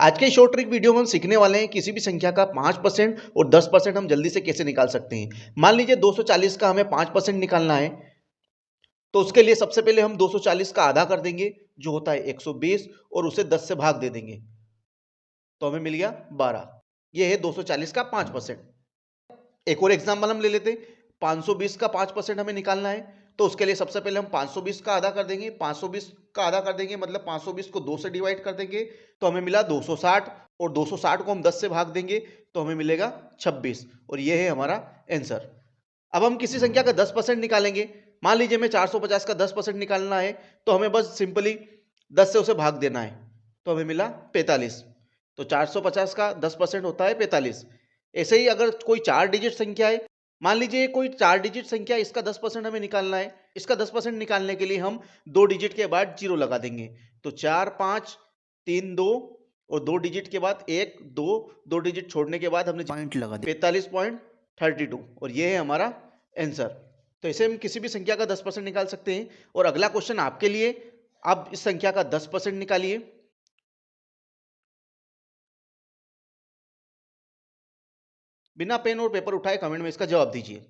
आज के short trick video में हम सीखने वाले हैं किसी भी संख्या का 5% और 10% हम जल्दी से कैसे निकाल सकते हैं। मान लीजिए 240 का हमें 5% निकालना है, तो उसके लिए सबसे पहले हम 240 का आधा कर देंगे जो होता है 120 और उसे 10 से भाग दे देंगे तो हमें मिल गया 12। ये है 240 का 5%। एक और एग्जाम्पल हम ले लेते हैं। 520 का 5% हमें निकालना है, तो उसके लिए सबसे पहले हम 520 का आधा कर देंगे। 520 का आधा कर देंगे मतलब 520 को 2 से डिवाइड कर देंगे तो हमें मिला 260 और 260 को हम 10 से भाग देंगे तो हमें मिलेगा 26 और ये है हमारा आंसर। अब हम किसी संख्या का 10% निकालेंगे। मान लीजिए हमें 450 का 10% निकालना है, तो हमें बस सिंपली 10 से उसे भाग देना है तो हमें मिला 45। तो 450 का 10% होता है 45। ऐसे ही अगर कोई 4 डिजिट संख्या है, मान लीजिए कोई 4 डिजिट संख्या, इसका 10% हमें निकालना है। इसका 10% निकालने के लिए हम 2 डिजिट के बाद 0 लगा देंगे। तो 4 5 3 2 और 2 डिजिट के बाद 1 2, 2 डिजिट छोड़ने के बाद हमने पॉइंट लगा दिया। 45.32 और ये है हमारा आंसर। तो ऐसे हम किसी भी संख्या का 10% निकाल सकते हैं। और अगला क्वेश्चन आपके लिए, आप इस संख्या का 10% निकालिए। बिना पेन और पेपर उठाए कमेंट में इसका जवाब दीजिए।